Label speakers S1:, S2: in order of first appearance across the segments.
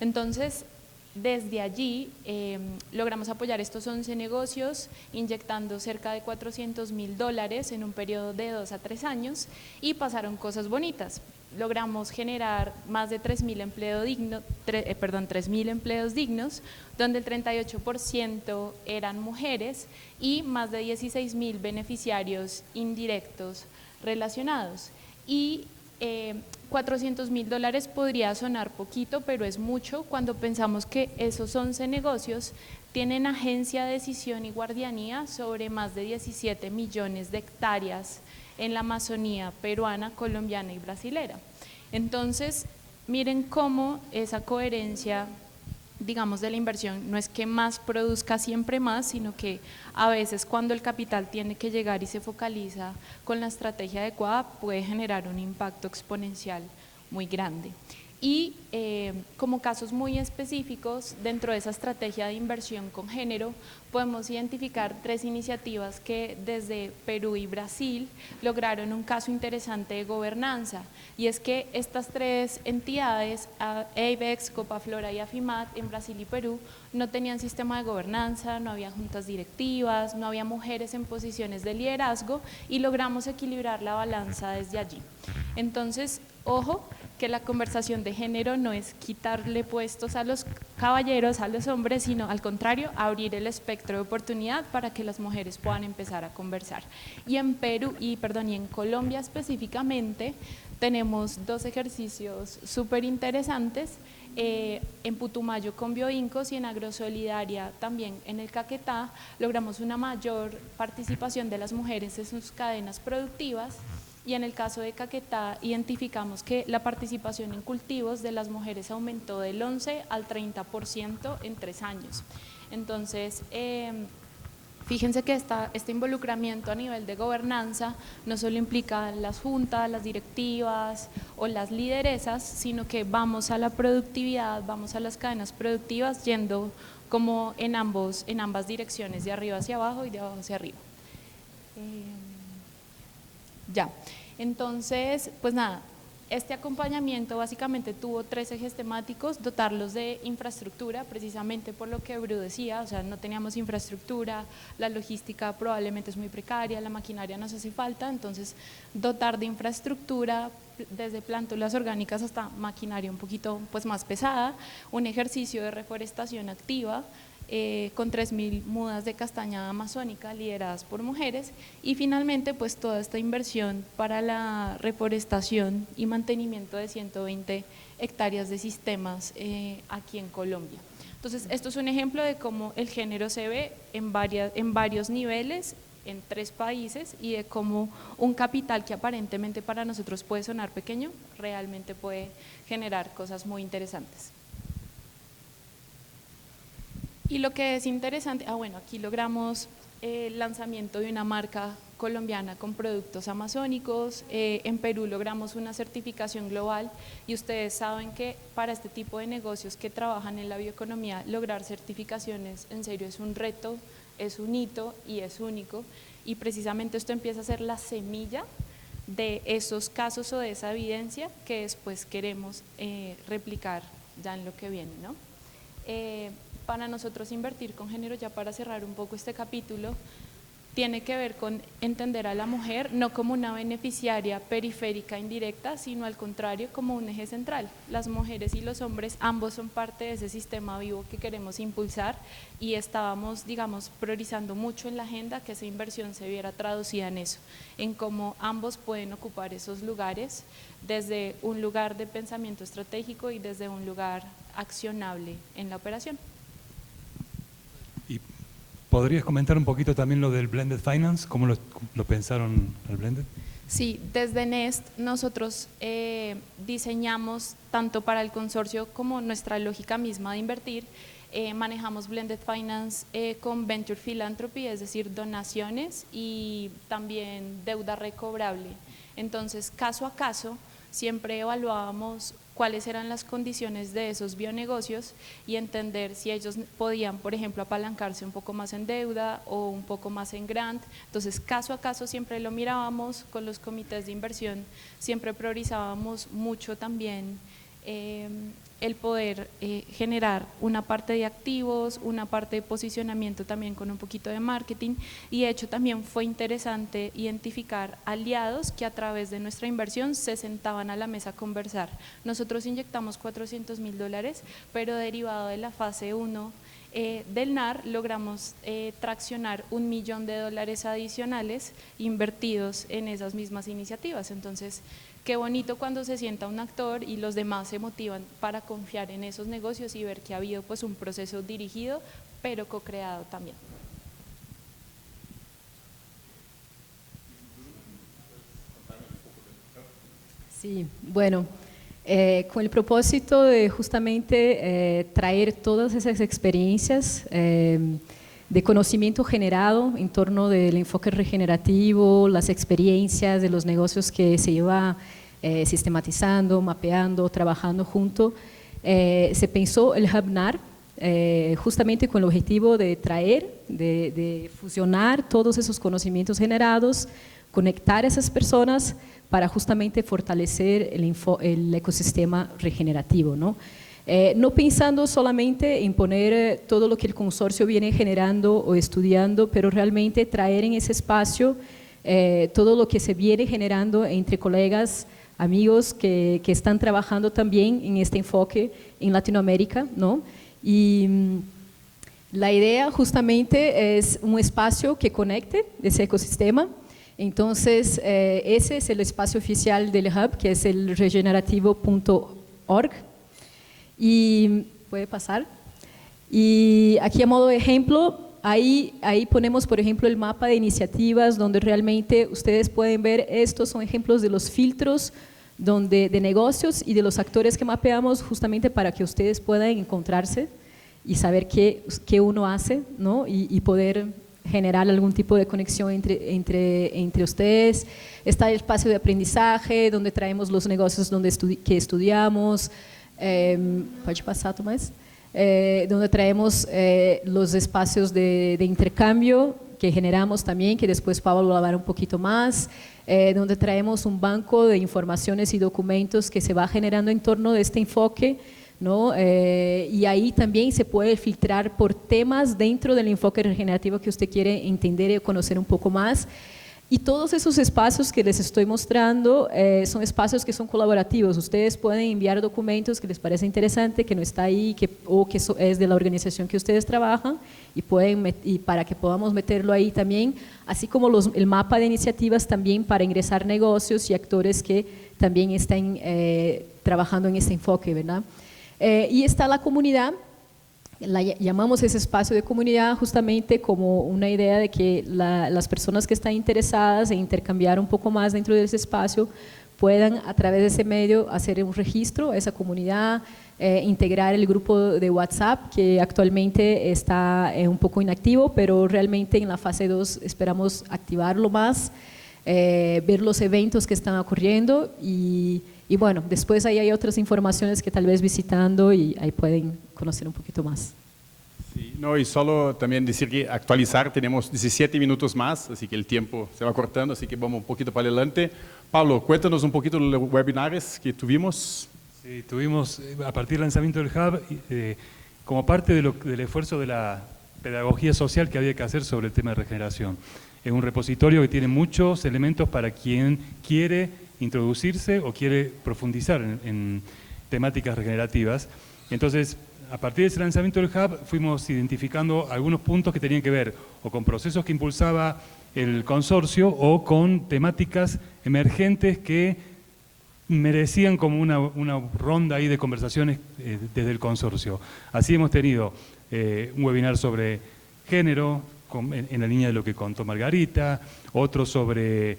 S1: Entonces, desde allí logramos apoyar estos 11 negocios, inyectando cerca de $400.000 en un periodo de 2 a 3 años, y pasaron cosas bonitas. Logramos generar más de 3.000 empleos dignos, donde el 38% eran mujeres y más de 16.000 beneficiarios indirectos relacionados. Y $400.000 podría sonar poquito, pero es mucho cuando pensamos que esos 11 negocios tienen agencia de decisión y guardianía sobre más de 17 millones de hectáreas en la Amazonía peruana, colombiana y brasilera. Entonces, miren cómo esa coherencia, digamos, de la inversión no es que más produzca siempre más, sino que a veces cuando el capital tiene que llegar y se focaliza con la estrategia adecuada, puede generar un impacto exponencial muy grande. Y como casos muy específicos dentro de esa estrategia de inversión con género, podemos identificar 3 iniciativas que desde Perú y Brasil lograron un caso interesante de gobernanza, y es que estas 3 entidades, ABEX, Copaflora y Afimat, en Brasil y Perú, no tenían sistema de gobernanza, no había juntas directivas, no había mujeres en posiciones de liderazgo, y logramos equilibrar la balanza desde allí. Entonces, ojo, que la conversación de género no es quitarle puestos a los caballeros, a los hombres, sino al contrario, abrir el espectro de oportunidad para que las mujeres puedan empezar a conversar. Y en en Colombia específicamente, tenemos 2 ejercicios súper interesantes, en Putumayo con Bioincos y en Agrosolidaria también en el Caquetá. Logramos una mayor participación de las mujeres en sus cadenas productivas, y en el caso de Caquetá identificamos que la participación en cultivos de las mujeres aumentó del 11 al 30% en 3 años. Entonces, fíjense que este involucramiento a nivel de gobernanza no solo implica las juntas, las directivas o las lideresas, sino que vamos a la productividad, vamos a las cadenas productivas yendo como en ambas direcciones, de arriba hacia abajo y de abajo hacia arriba. Ya, entonces, pues nada, este acompañamiento básicamente tuvo 3 ejes temáticos: dotarlos de infraestructura, precisamente por lo que Bru decía, o sea, no teníamos infraestructura, la logística probablemente es muy precaria, la maquinaria nos hace falta, entonces dotar de infraestructura desde plántulas orgánicas hasta maquinaria un poquito pues más pesada, un ejercicio de reforestación activa, con 3.000 mudas de castaña amazónica lideradas por mujeres, y finalmente pues toda esta inversión para la reforestación y mantenimiento de 120 hectáreas de sistemas aquí en Colombia. Entonces, esto es un ejemplo de cómo el género se ve en varios niveles, en 3 países, y de cómo un capital que aparentemente para nosotros puede sonar pequeño, realmente puede generar cosas muy interesantes. Y lo que es interesante, bueno, aquí logramos el lanzamiento de una marca colombiana con productos amazónicos, en Perú logramos una certificación global, y ustedes saben que para este tipo de negocios que trabajan en la bioeconomía, lograr certificaciones en serio es un reto, es un hito y es único, y precisamente esto empieza a ser la semilla de esos casos o de esa evidencia que después queremos replicar ya en lo que viene, ¿no? Para nosotros invertir con género, ya para cerrar un poco este capítulo, tiene que ver con entender a la mujer no como una beneficiaria periférica indirecta, sino al contrario, como un eje central. Las mujeres y los hombres ambos son parte de ese sistema vivo que queremos impulsar, y estábamos, digamos, priorizando mucho en la agenda que esa inversión se viera traducida en eso, en cómo ambos pueden ocupar esos lugares desde un lugar de pensamiento estratégico y desde un lugar accionable en la operación.
S2: ¿Y podrías comentar un poquito también lo del Blended Finance? ¿Cómo lo pensaron el Blended?
S1: Sí, desde Nest nosotros diseñamos tanto para el consorcio como nuestra lógica misma de invertir. Manejamos Blended Finance con Venture Philanthropy, es decir, donaciones y también deuda recobrable. Entonces, caso a caso, siempre evaluábamos cuáles eran las condiciones de esos bionegocios y entender si ellos podían, por ejemplo, apalancarse un poco más en deuda o un poco más en grant. Entonces, caso a caso siempre lo mirábamos con los comités de inversión, siempre priorizábamos mucho también el poder generar una parte de activos, una parte de posicionamiento también con un poquito de marketing, y de hecho también fue interesante identificar aliados que a través de nuestra inversión se sentaban a la mesa a conversar. Nosotros inyectamos $400.000, pero derivado de la fase 1 del NAR logramos traccionar $1 millón adicionales invertidos en esas mismas iniciativas. Entonces, qué bonito cuando se sienta un actor y los demás se motivan para confiar en esos negocios y ver que ha habido pues un proceso dirigido pero co-creado también.
S3: Sí, bueno, con el propósito de justamente traer todas esas experiencias de conocimiento generado en torno del enfoque regenerativo, las experiencias de los negocios que se lleva sistematizando, mapeando, trabajando junto, se pensó el Hub NAR, justamente con el objetivo de traer, de fusionar todos esos conocimientos generados, conectar a esas personas para justamente fortalecer el ecosistema regenerativo, ¿no? No pensando solamente en poner todo lo que el consorcio viene generando o estudiando, pero realmente traer en ese espacio todo lo que se viene generando entre colegas, amigos que están trabajando también en este enfoque en Latinoamérica, ¿no? Y la idea justamente es un espacio que conecte ese ecosistema. Entonces, ese es el espacio oficial del Hub, que es el regenerativo.org. Y puede pasar. Y aquí a modo de ejemplo, ahí ponemos, por ejemplo, el mapa de iniciativas donde realmente ustedes pueden ver, estos son ejemplos de los filtros de negocios y de los actores que mapeamos justamente para que ustedes puedan encontrarse y saber qué uno hace, ¿no? Y poder generar algún tipo de conexión entre ustedes. Está el espacio de aprendizaje, donde traemos los negocios que estudiamos. Pode passar, Tomás. Donde traemos los espacios de intercambio que generamos también, que después Pablo va a hablar un poquito más, donde traemos un banco de informaciones y documentos que se va generando en torno de este enfoque, ¿no? Y ahí también se puede filtrar por temas dentro del enfoque regenerativo que usted quiere entender y conocer un poco más. Y todos esos espacios que les estoy mostrando son espacios que son colaborativos. Ustedes pueden enviar documentos que les parece interesante, que no está ahí, o que es de la organización que ustedes trabajan, y para que podamos meterlo ahí también, así como el mapa de iniciativas también para ingresar negocios y actores que también están trabajando en este enfoque, ¿verdad? Y está la comunidad. Llamamos ese espacio de comunidad justamente como una idea de que las personas que están interesadas en intercambiar un poco más dentro de ese espacio puedan a través de ese medio hacer un registro a esa comunidad, integrar el grupo de WhatsApp que actualmente está un poco inactivo, pero realmente en la fase 2 esperamos activarlo más, ver los eventos que están ocurriendo y bueno, después ahí hay otras informaciones que tal vez visitando y ahí pueden conocer un poquito más.
S4: Sí, no, y solo también decir que actualizar, tenemos 17 minutos más, así que el tiempo se va cortando, así que vamos un poquito para adelante. Pablo, cuéntanos un poquito de los webinars que tuvimos.
S2: Sí, tuvimos a partir del lanzamiento del Hub, como parte del esfuerzo de la pedagogía social que había que hacer sobre el tema de regeneración. Es un repositorio que tiene muchos elementos para quien quiere introducirse o quiere profundizar en temáticas regenerativas. Entonces, a partir de ese lanzamiento del Hub, fuimos identificando algunos puntos que tenían que ver o con procesos que impulsaba el consorcio o con temáticas emergentes que merecían como una ronda ahí de conversaciones desde el consorcio. Así hemos tenido un webinar sobre género, en la línea de lo que contó Margarita, otro sobre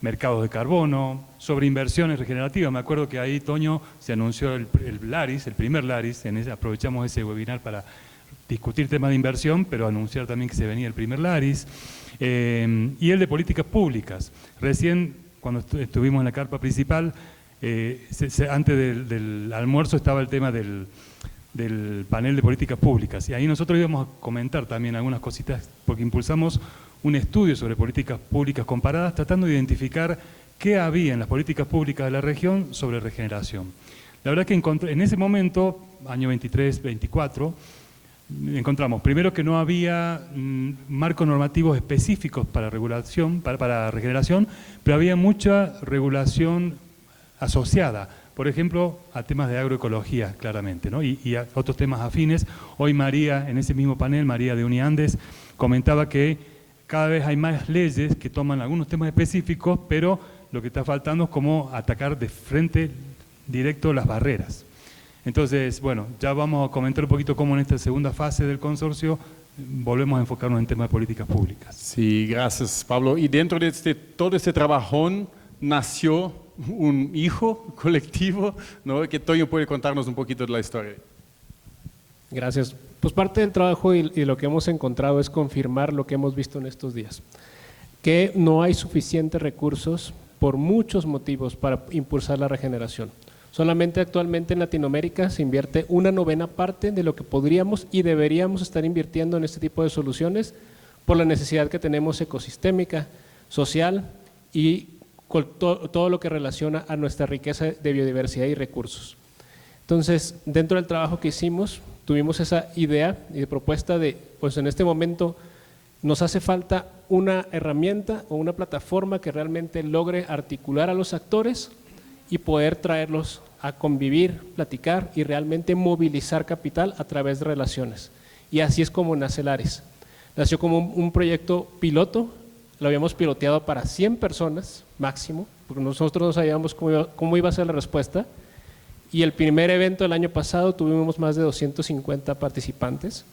S2: mercados de carbono, sobre inversiones regenerativas. Me acuerdo que ahí, Toño, se anunció el LARIS, el primer LARIS, aprovechamos ese webinar para discutir temas de inversión, pero anunciar también que se venía el primer LARIS, y el de políticas públicas. Recién, cuando estuvimos en la carpa principal, antes del almuerzo estaba el tema del panel de políticas públicas, y ahí nosotros íbamos a comentar también algunas cositas, porque impulsamos un estudio sobre políticas públicas comparadas, tratando de identificar qué había en las políticas públicas de la región sobre regeneración. La verdad que en ese momento, año 23, 24, encontramos primero que no había marcos normativos específicos para regulación, para regeneración, pero había mucha regulación asociada, por ejemplo, a temas de agroecología, claramente, ¿no? y a otros temas afines. Hoy María, en ese mismo panel, María de Uniandes, comentaba que cada vez hay más leyes que toman algunos temas específicos, pero lo que está faltando es cómo atacar de frente directo las barreras. Entonces, bueno, ya vamos a comentar un poquito cómo en esta segunda fase del consorcio volvemos a enfocarnos en temas de políticas públicas.
S4: Sí, gracias, Pablo. Y dentro de todo este trabajón nació un hijo colectivo, ¿no? Que Toño puede contarnos un poquito de la historia.
S5: Gracias. Pues parte del trabajo y lo que hemos encontrado es confirmar lo que hemos visto en estos días, que no hay suficientes recursos por muchos motivos para impulsar la regeneración. Solamente actualmente en Latinoamérica se invierte 1/9 parte de lo que podríamos y deberíamos estar invirtiendo en este tipo de soluciones por la necesidad que tenemos ecosistémica, social y con todo lo que relaciona a nuestra riqueza de biodiversidad y recursos. Entonces, dentro del trabajo que hicimos, tuvimos esa idea y propuesta de, pues en este momento nos hace falta una herramienta o una plataforma que realmente logre articular a los actores y poder traerlos a convivir, platicar y realmente movilizar capital a través de relaciones. Y así es como nace Laris. Nació como un proyecto piloto, lo habíamos piloteado para 100 personas máximo, porque nosotros no sabíamos cómo iba a ser la respuesta, y el primer evento del año pasado tuvimos más de 250 participantes,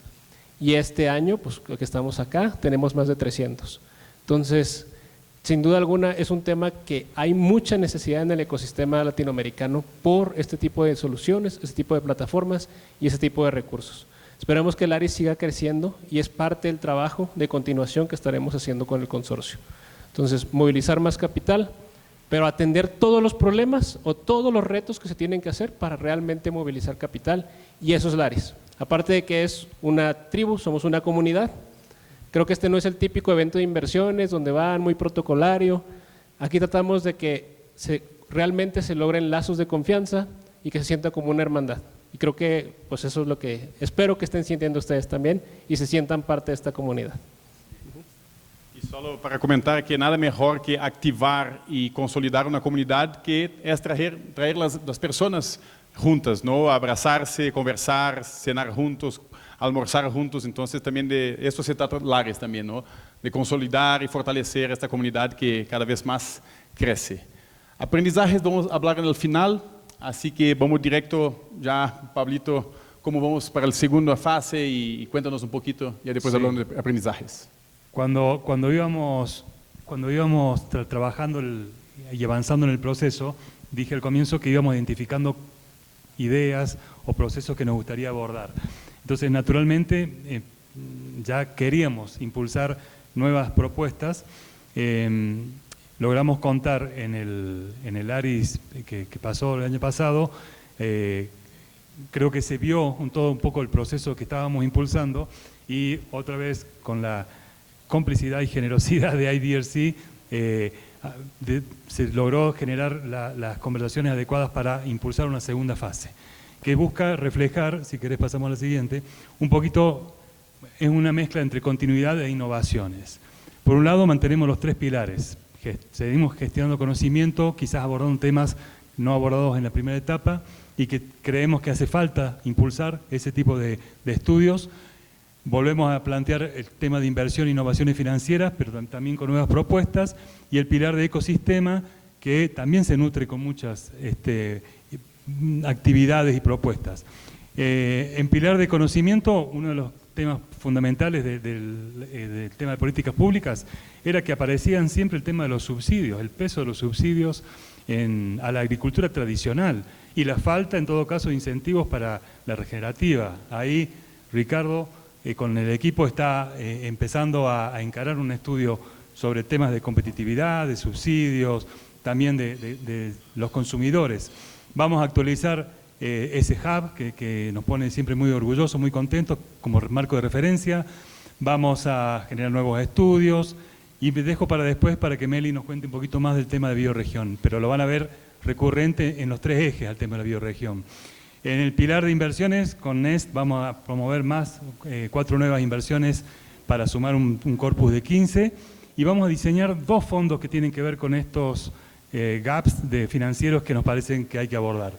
S5: y este año, pues lo que estamos acá, tenemos más de 300. Entonces, sin duda alguna es un tema que hay mucha necesidad en el ecosistema latinoamericano por este tipo de soluciones, este tipo de plataformas y este tipo de recursos. Esperamos que el Laris siga creciendo y es parte del trabajo de continuación que estaremos haciendo con el consorcio. Entonces, movilizar más capital, pero atender todos los problemas o todos los retos que se tienen que hacer para realmente movilizar capital, y eso es Laris. Aparte de que es una tribu, somos una comunidad. Creo que este no es el típico evento de inversiones donde van muy protocolario. Aquí tratamos de que realmente se logren lazos de confianza y que se sienta como una hermandad. Y creo que pues eso es lo que espero que estén sintiendo ustedes también y se sientan parte de esta comunidad.
S4: Y solo para comentar que nada mejor que activar y consolidar una comunidad que es traer las personas juntas, ¿no? Abrazarse, conversar, cenar juntos, almorzar juntos. Entonces también de esto se trata Laris también, ¿no? De consolidar y fortalecer esta comunidad que cada vez más crece. Aprendizajes vamos a hablar en el final, así que vamos directo ya, Pablito, cómo vamos para la segunda fase y cuéntanos un poquito, y después hablamos de aprendizajes.
S2: Cuando íbamos trabajando y avanzando en el proceso, dije al comienzo que íbamos identificando ideas o procesos que nos gustaría abordar. Entonces, naturalmente, ya queríamos impulsar nuevas propuestas. Logramos contar en el Laris que pasó el año pasado, creo que se vio todo un poco el proceso que estábamos impulsando, y otra vez con la complicidad y generosidad de IDRC, se logró generar las conversaciones adecuadas para impulsar una segunda fase, que busca reflejar, si querés pasamos a la siguiente, un poquito, es una mezcla entre continuidad e innovaciones. Por un lado mantenemos los 3 pilares, seguimos gestionando conocimiento, quizás abordando temas no abordados en la primera etapa y que creemos que hace falta impulsar ese tipo de estudios. Volvemos a plantear el tema de inversión e innovaciones financieras, pero también con nuevas propuestas, y el pilar de ecosistema, que también se nutre con muchas actividades y propuestas. En pilar de conocimiento, uno de los temas fundamentales del tema de políticas públicas era que aparecían siempre el tema de los subsidios, el peso de los subsidios a la agricultura tradicional y la falta, en todo caso, de incentivos para la regenerativa. Ahí, Ricardo, con el equipo está empezando a encarar un estudio sobre temas de competitividad, de subsidios, también de los consumidores. Vamos a actualizar ese hub que nos pone siempre muy orgullosos, muy contentos como marco de referencia. Vamos a generar nuevos estudios Y me dejo para después para que Meli nos cuente un poquito más del tema de bioregión, pero lo van a ver recurrente en los 3 ejes al tema de la bioregión. En el pilar de inversiones, con NEST vamos a promover más 4 nuevas inversiones para sumar un corpus de 15 y vamos a diseñar 2 fondos que tienen que ver con estos gaps de financieros que nos parecen que hay que abordar.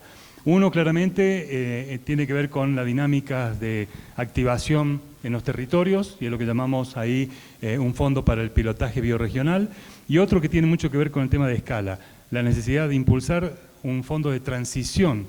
S2: Uno claramente tiene que ver con la dinámica de activación en los territorios, y es lo que llamamos ahí un fondo para el pilotaje bioregional, y otro que tiene mucho que ver con el tema de escala, la necesidad de impulsar un fondo de transición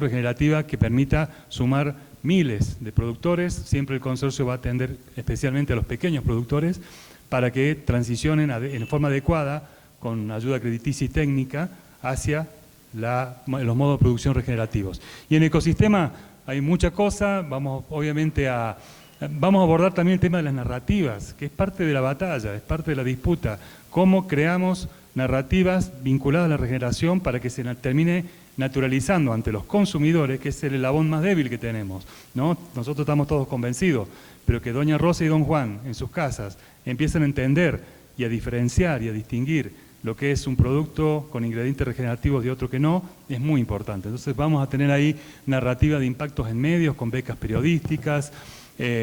S2: regenerativa que permita sumar miles de productores. Siempre el consorcio va a atender especialmente a los pequeños productores para que transicionen en forma adecuada, con ayuda crediticia y técnica, hacia los modos de producción regenerativos. Y en ecosistema hay mucha cosa, vamos a abordar también el tema de las narrativas, que es parte de la batalla, es parte de la disputa, cómo creamos narrativas vinculadas a la regeneración para que se termine naturalizando ante los consumidores, que es el eslabón más débil que tenemos, ¿no? Nosotros estamos todos convencidos, pero que doña Rosa y don Juan en sus casas empiezan a entender y a diferenciar y a distinguir lo que es un producto con ingredientes regenerativos de otro que no, es muy importante. Entonces vamos a tener ahí narrativa de impactos en medios, con becas periodísticas,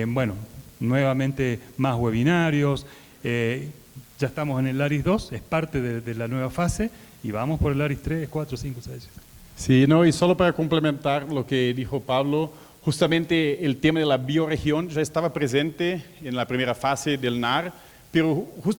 S2: bueno, nuevamente más webinarios, ya estamos en el ARIS 2, es parte de la nueva fase, y vamos por el ARIS 3, 4, 5, 6.
S4: Sí, no, y solo para complementar lo que dijo Pablo, justamente el tema de la bioregión ya estaba presente en la primera fase del NAR, pero